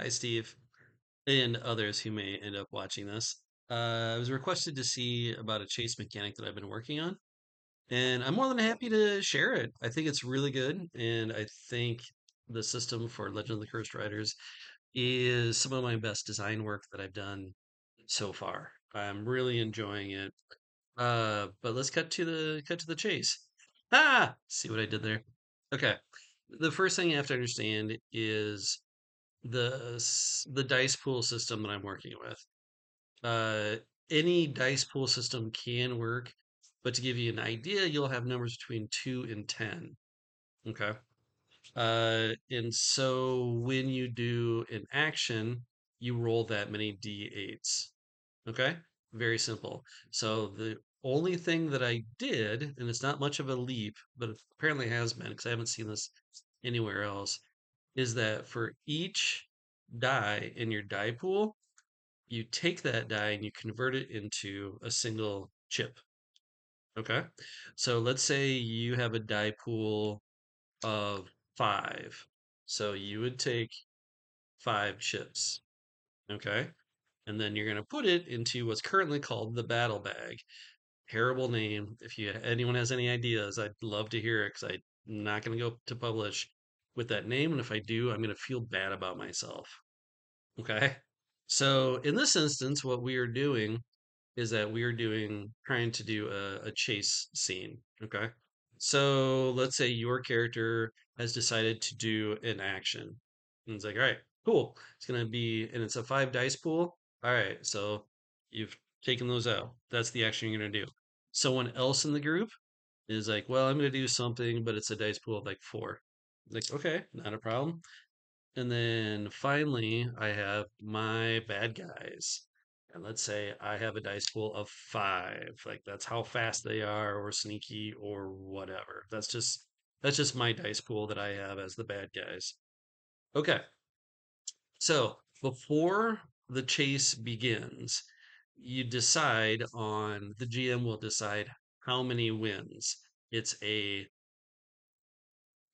Hi, Steve, and others who may end up watching this. I was requested to see about a chase mechanic that I've been working on, and I'm more than happy to share it. I think it's really good, and I think the system for Legend of the Cursed Riders is some of my best design work that I've done so far. I'm really enjoying it. But let's cut to the chase. Ah, see what I did there? Okay. The first thing you have to understand is the dice pool system that I'm working with. Uh, any dice pool system can work, but to give you an idea, you'll have numbers between 2 and 10. Okay. And so when you do an action, you roll that many d8s. Okay. Very simple. So the only thing that I did, and it's not much of a leap, but it apparently has been because I haven't seen this anywhere else, is that for each die in your die pool, you take that die and you convert it into a single chip. Okay. So let's say you have a die pool of five. So you would take five chips. Okay. And then you're going to put it into what's currently called the battle bag. Terrible name. If anyone has any ideas, I'd love to hear it because I'm not going to go to publish with that name. And if I do, I'm going to feel bad about myself. Okay. So in this instance, what we are doing is that we are trying to do a chase scene. Okay. So let's say your character has decided to do an action. And it's like, all right, cool. It's going to be, and it's a five dice pool. All right. So you've taken those out. That's the action you're going to do. Someone else in the group is like, well, I'm going to do something, but it's a dice pool of like four. Like, okay, not a problem. And then finally, I have my bad guys. And let's say I have a dice pool of five. Like that's how fast they are or sneaky or whatever. That's just my dice pool that I have as the bad guys. Okay. So before the chase begins, the GM will decide how many wins. It's a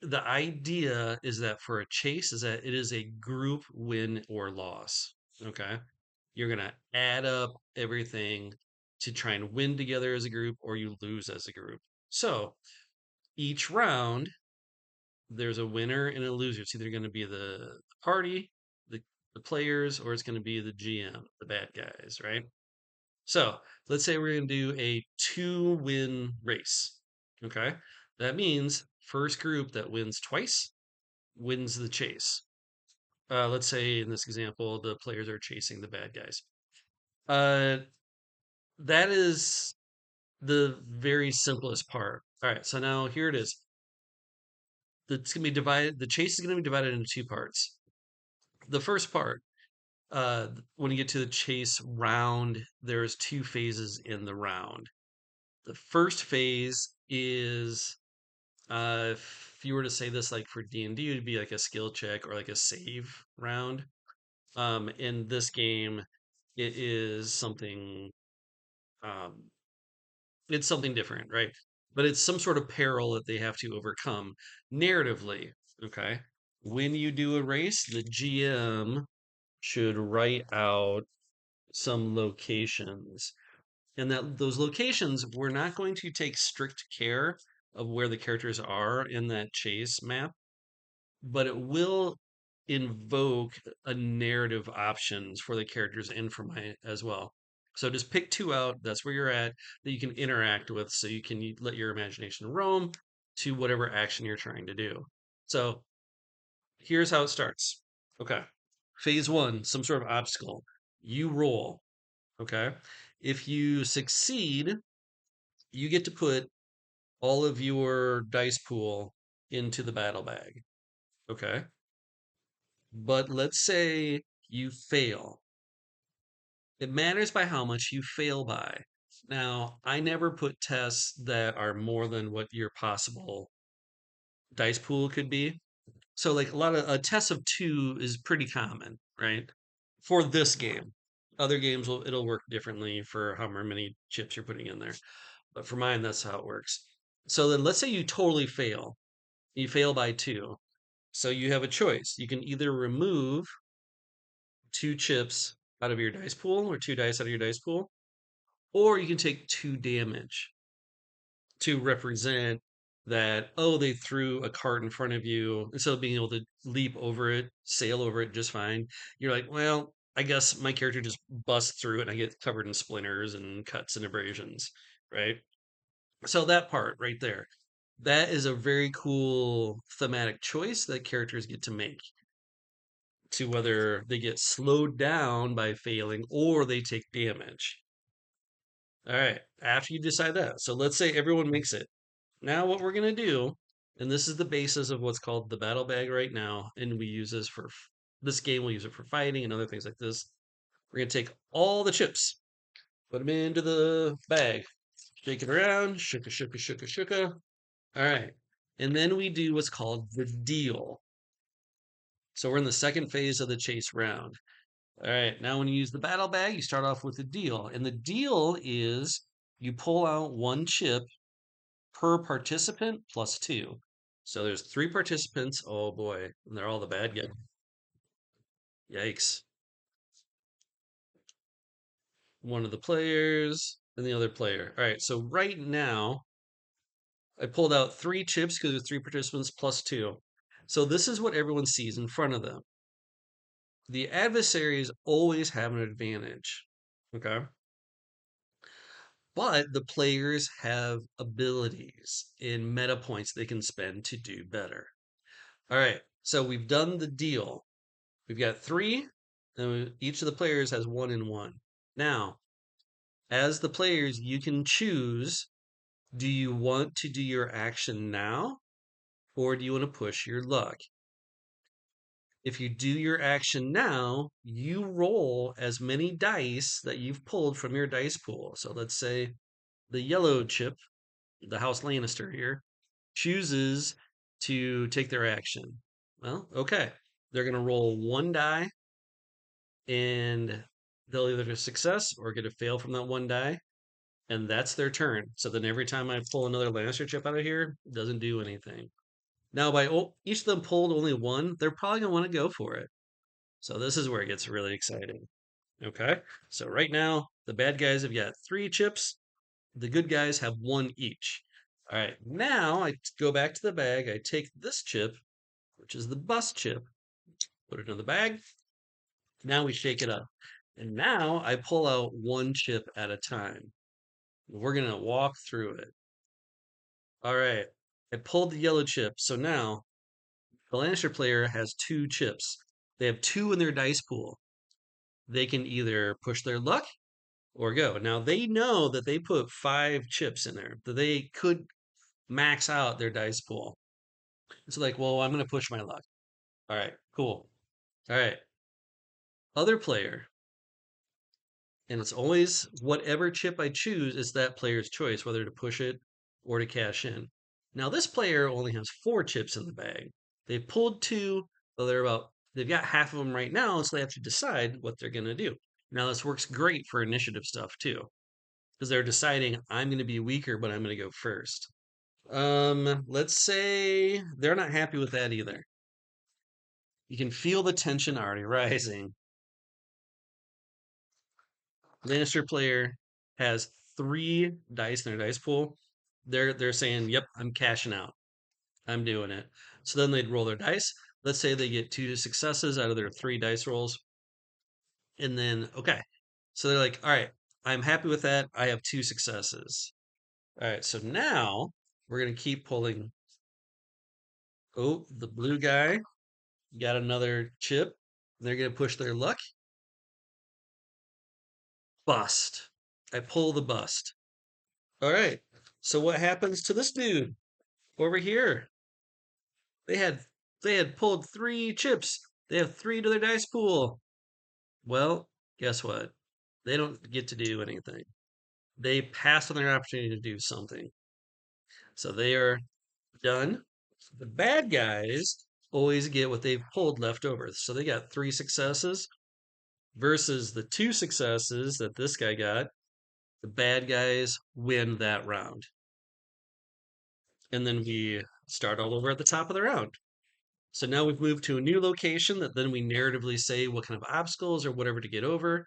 The idea is that for a chase is that it is a group win or loss. Okay. You're going to add up everything to try and win together as a group or you lose as a group. So each round, there's a winner and a loser. It's either going to be the party, the, the players, or it's going to be the GM, the bad guys, right? So let's say we're going to do a 2-win race. Okay. That means first group that wins twice wins the chase. Let's say in this example, the players are chasing the bad guys. Uh, that is the very simplest part. All right, so now here it is. It's going to be divided. The chase is going to be divided into two parts. The first part, when you get to the chase round, there's two phases in the round. The first phase is, if you were to say this like for D&D, it would be like a skill check or like a save round. In this game, it is um, it's something different, right? But it's some sort of peril that they have to overcome narratively. Okay. When you do a race, the GM should write out some locations. And that those locations, we're not going to take strict care of where the characters are in that chase map, but it will invoke a narrative options for the characters and for my as well. So just pick two out. That's where you're at that you can interact with, so you can let your imagination roam to whatever action you're trying to do. So here's how it starts. Okay. Phase one, some sort of obstacle. You roll. Okay. If you succeed, you get to put all of your dice pool into the battle bag. Okay. But let's say you fail. It matters by how much you fail by. Now, I never put tests that are more than what your possible dice pool could be. So, like a test of two is pretty common, right? For this game. Other games it'll work differently for however many chips you're putting in there. But for mine, that's how it works. So then let's say you totally fail. You fail by two. So you have a choice. You can either remove two chips out of your dice pool or two dice out of your dice pool, or you can take two damage to represent that, oh, they threw a cart in front of you. Instead of being able to leap over it, sail over it just fine, you're like, well, I guess my character just busts through it and I get covered in splinters and cuts and abrasions, right? So that part right there, that is a very cool thematic choice that characters get to make to whether they get slowed down by failing or they take damage. All right, after you decide that, so let's say everyone makes it. Now, what we're going to do, and this is the basis of what's called the battle bag right now, and we use this for this game, we'll use it for fighting and other things like this. We're going to take all the chips, put them into the bag, shake it around, shooka, shooka, shooka, shooka. All right. And then we do what's called the deal. So we're in the second phase of the chase round. All right. Now, when you use the battle bag, you start off with the deal. And the deal is you pull out one chip per participant plus two. So there's three participants. Oh boy. And they're all the bad guys. Yikes. One of the players and the other player. All right. So right now, I pulled out three chips because there's three participants plus two. So this is what everyone sees in front of them. The adversaries always have an advantage. Okay. But the players have abilities in meta points they can spend to do better. All right. So we've done the deal. We've got three, and each of the players has one and one. Now, as the players, you can choose, do you want to do your action now, or do you want to push your luck? If you do your action now, you roll as many dice that you've pulled from your dice pool. So let's say the yellow chip, the House Lannister here, chooses to take their action. Well, okay. They're going to roll one die and they'll either get a success or get a fail from that one die. And that's their turn. So then every time I pull another Lannister chip out of here, it doesn't do anything. Now, by each of them pulled only one, they're probably going to want to go for it. So this is where it gets really exciting. Okay. So right now, the bad guys have got three chips. The good guys have one each. All right. Now I go back to the bag. I take this chip, which is the bust chip, put it in the bag. Now we shake it up. And now I pull out one chip at a time. We're going to walk through it. All right. I pulled the yellow chip. So now the Lannister player has two chips. They have two in their dice pool. They can either push their luck or go. Now they know that they put five chips in there, that they could max out their dice pool. It's like, well, I'm going to push my luck. All right, cool. All right. Other player, and it's always whatever chip I choose is that player's choice, whether to push it or to cash in. Now, this player only has four chips in the bag. They've pulled two, so they've got half of them right now, so they have to decide what they're going to do. Now, this works great for initiative stuff too, because they're deciding I'm going to be weaker, but I'm going to go first. Let's say they're not happy with that either. You can feel the tension already rising. Lannister player has three dice in their dice pool. They're saying, "Yep, I'm cashing out. I'm doing it." So then they'd roll their dice. Let's say they get two successes out of their three dice rolls, and then okay, so they're like, "All right, I'm happy with that. I have two successes." All right, so now we're gonna keep pulling. Oh, the blue guy got another chip. They're gonna push their luck. Bust. I pull the bust. All right. So what happens to this dude over here? They had they had pulled three chips. They have three to their dice pool. Well, guess what? They don't get to do anything. They pass on their opportunity to do something. So they are done. The bad guys always get what they've pulled left over. So they got three successes versus the two successes that this guy got. The bad guys win that round. And then we start all over at the top of the round. So now we've moved to a new location that then we narratively say what kind of obstacles or whatever to get over.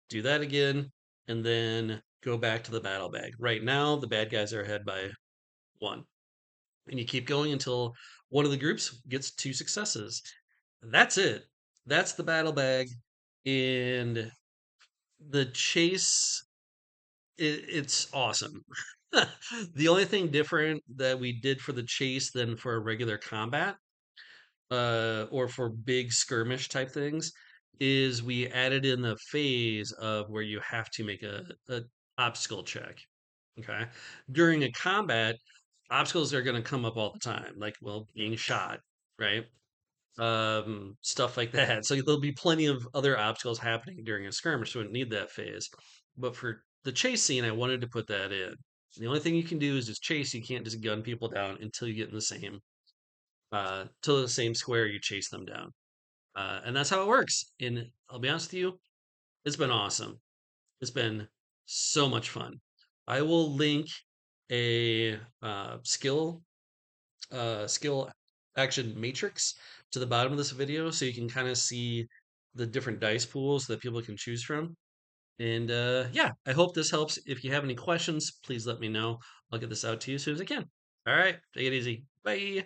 Do that again, and then go back to the battle bag. Right now, the bad guys are ahead by one. And you keep going until one of the groups gets two successes. That's it. That's the battle bag. And the chase, it's awesome. The only thing different that we did for the chase than for a regular combat, or for big skirmish type things, is we added in the phase of where you have to make a obstacle check. Okay. During a combat, obstacles are going to come up all the time, like, well, being shot, right? Stuff like that. So there'll be plenty of other obstacles happening during a skirmish, so we don't need that phase. But for the chase scene, I wanted to put that in. The only thing you can do is just chase. You can't just gun people down until you get in the same to the same square. You chase them down, and that's how it works. And I'll be honest with you, it's been awesome. It's been so much fun. I will link a skill action matrix to the bottom of this video so you can kind of see the different dice pools that people can choose from. And yeah, I hope this helps. If you have any questions, please let me know. I'll get this out to you as soon as I can. All right, take it easy. Bye.